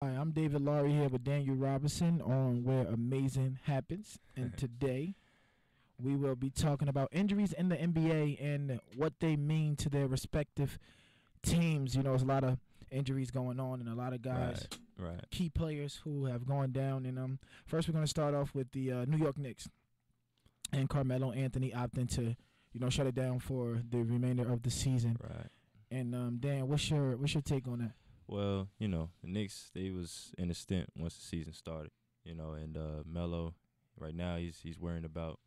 Hi, I'm David Laury here with Daniel Robinson on Where Amazing Happens. And today we will be talking about injuries in the NBA and what they mean to their respective teams. You know, there's a lot of injuries going on and a lot of guys, Right. key players who have gone down. And first we're going to start off with the New York Knicks and Carmelo Anthony opting to, shut it down for the remainder of the season. Right. And Dan, what's your take on that? Well, the Knicks, they was in a stint once the season started, and Melo, right now he's worrying about,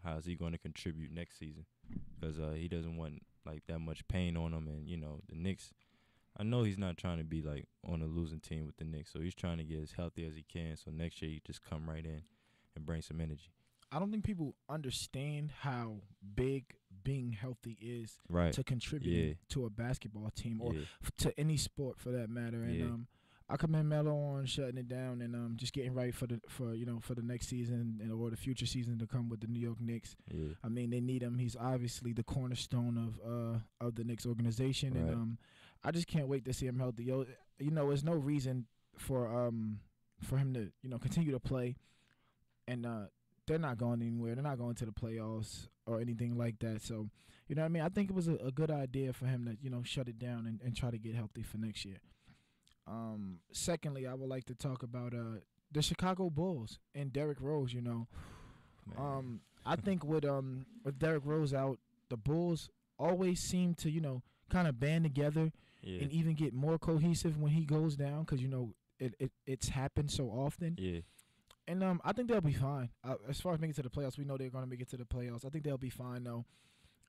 how's he going to contribute next season because he doesn't want like that much pain on him. And, the Knicks, I know he's not trying to be like on a losing team with the Knicks, so he's trying to get as healthy as he can. So next year he just come right in and bring some energy. I don't think people understand how big being healthy is Right. to contribute to a basketball team or to any sport for that matter. And I commend Melo on shutting it down and just getting right for the next season or the future season to come with the New York Knicks. Yeah. I mean, they need him. He's obviously the cornerstone of the Knicks organization, Right. and I just can't wait to see him healthy. There's no reason for him to continue to play, and they're not going anywhere. They're not going to the playoffs or anything like that. So, you know what I mean? I think it was a good idea for him to, shut it down and try to get healthy for next year. Secondly, I would like to talk about the Chicago Bulls and Derrick Rose, I think with Derrick Rose out, the Bulls always seem to, kind of band together and even get more cohesive when he goes down because, it's happened so often. Yeah. And I think they'll be fine. As far as making it to the playoffs, we know they're going to make it to the playoffs. I think they'll be fine, though.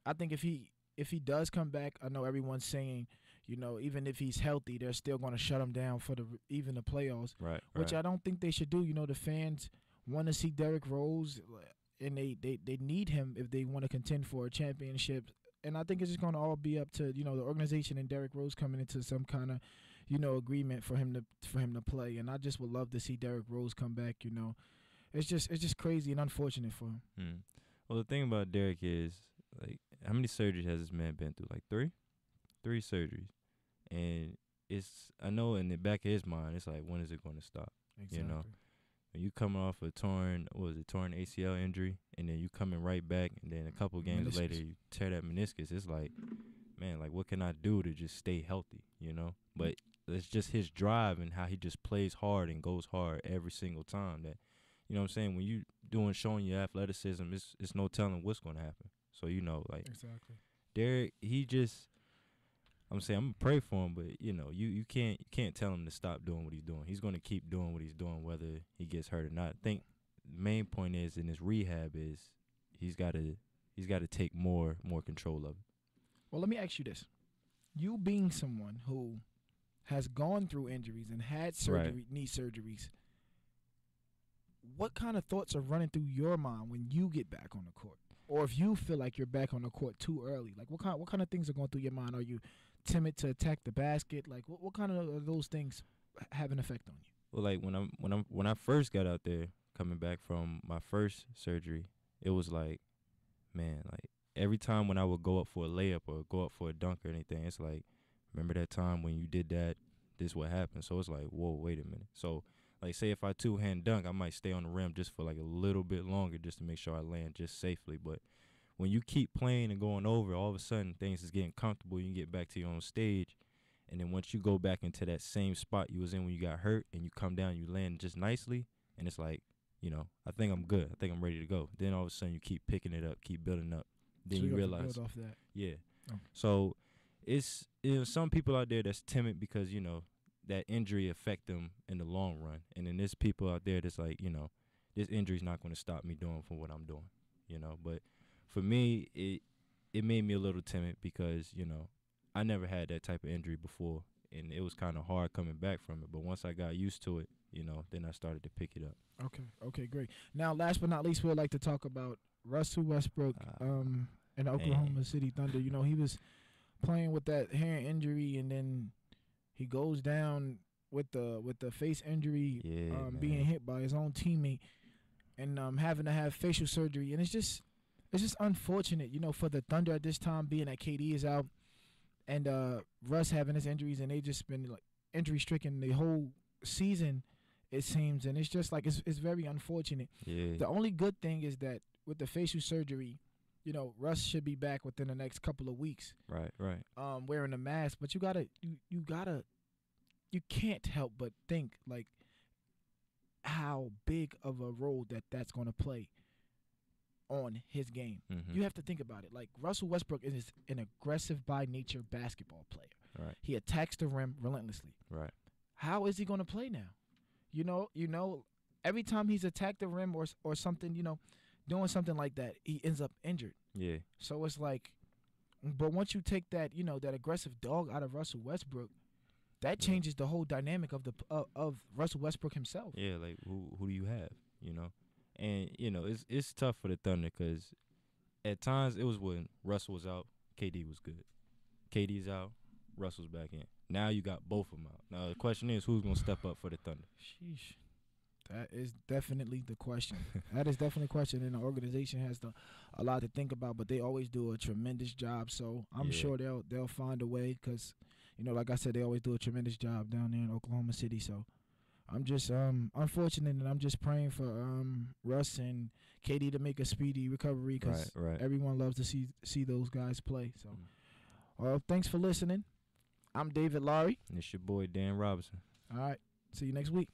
I think if he does come back, I know everyone's saying, even if he's healthy, they're still going to shut him down for even the playoffs. Right. Which I don't think they should do. The fans want to see Derrick Rose, and they need him if they want to contend for a championship. And I think it's just going to all be up to the organization and Derrick Rose coming into some kind of agreement for him to play. And I just would love to see Derrick Rose come back. It's just crazy and unfortunate for him. Well, the thing about Derrick is like how many surgeries has this man been through? Like three surgeries, and I know in the back of his mind it's like when is it going to stop? Exactly. When you coming off a torn ACL injury, and then you coming right back, and then a couple games later you tear that meniscus. It's like, man, like what can I do to just stay healthy? But it's just his drive and how he just plays hard and goes hard every single time. That, you know what I'm saying? When you showing your athleticism, it's no telling what's going to happen. So Exactly. Derrick, I'm saying I'm gonna pray for him, but you can't tell him to stop doing what he's doing. He's gonna keep doing what he's doing whether he gets hurt or not. I think the main point is in his rehab is he's got to take more control of it. Well, let me ask you this: you being someone who has gone through injuries and had knee surgeries, what kind of thoughts are running through your mind when you get back on the court? Or if you feel like you're back on the court too early, like what kind of things are going through your mind? Are you timid to attack the basket? Like what kind of those things have an effect on you? Well, like when I first got out there coming back from my first surgery, it was like, man, like every time when I would go up for a layup or go up for a dunk or anything, it's like, remember that time when you did that? This what happened. So it's like, whoa, wait a minute. So like say if I two-hand dunk, I might stay on the rim just for like a little bit longer just to make sure I land just safely. But when you keep playing and going over, all of a sudden things is getting comfortable. You can get back to your own stage. And then once you go back into that same spot you was in when you got hurt and you come down, you land just nicely. And it's like, I think I'm good. I think I'm ready to go. Then all of a sudden you keep picking it up, keep building up. Then so you you realize. build off that. Yeah. Oh. So it's some people out there that's timid because, that injury affect them in the long run. And then there's people out there that's like, this injury's not going to stop me doing for what I'm doing, But for me, it made me a little timid because, I never had that type of injury before. And it was kind of hard coming back from it. But once I got used to it, then I started to pick it up. Okay, great. Now, last but not least, we'd like to talk about Russell Westbrook and the Oklahoma City Thunder. He was playing with that hand injury, and then he goes down with the face injury, being hit by his own teammate, and having to have facial surgery. And it's just unfortunate, for the Thunder at this time, being that KD is out, and Russ having his injuries, and they just been like injury stricken the whole season, it seems, and it's just like it's very unfortunate. Yeah. The only good thing is that with the facial surgery, Russ should be back within the next couple of weeks. Right. Wearing a mask, but you can't help but think like how big of a role that's going to play on his game. Mm-hmm. You have to think about it. Like Russell Westbrook is an aggressive by nature basketball player. Right. He attacks the rim relentlessly. Right. How is he going to play now? Every time he's attacked the rim or something, doing something like that, he ends up injured. Yeah. So it's like, but once you take that, that aggressive dog out of Russell Westbrook, that changes the whole dynamic of of Russell Westbrook himself. Yeah, like who do you have, And it's tough for the Thunder because at times it was when Russell was out, KD was good. KD's out, Russell's back in. Now you got both of them out. Now the question is, who's gonna step up for the Thunder? Sheesh. That is definitely the question. That is definitely a question, and the organization has a lot to think about. But they always do a tremendous job, so I'm sure they'll find a way. Because, like I said, they always do a tremendous job down there in Oklahoma City. So I'm just unfortunate, and I'm just praying for Russ and KD to make a speedy recovery because everyone loves to see those guys play. So, well, thanks for listening. I'm David Laury. And it's your boy Dan Robinson. All right, see you next week.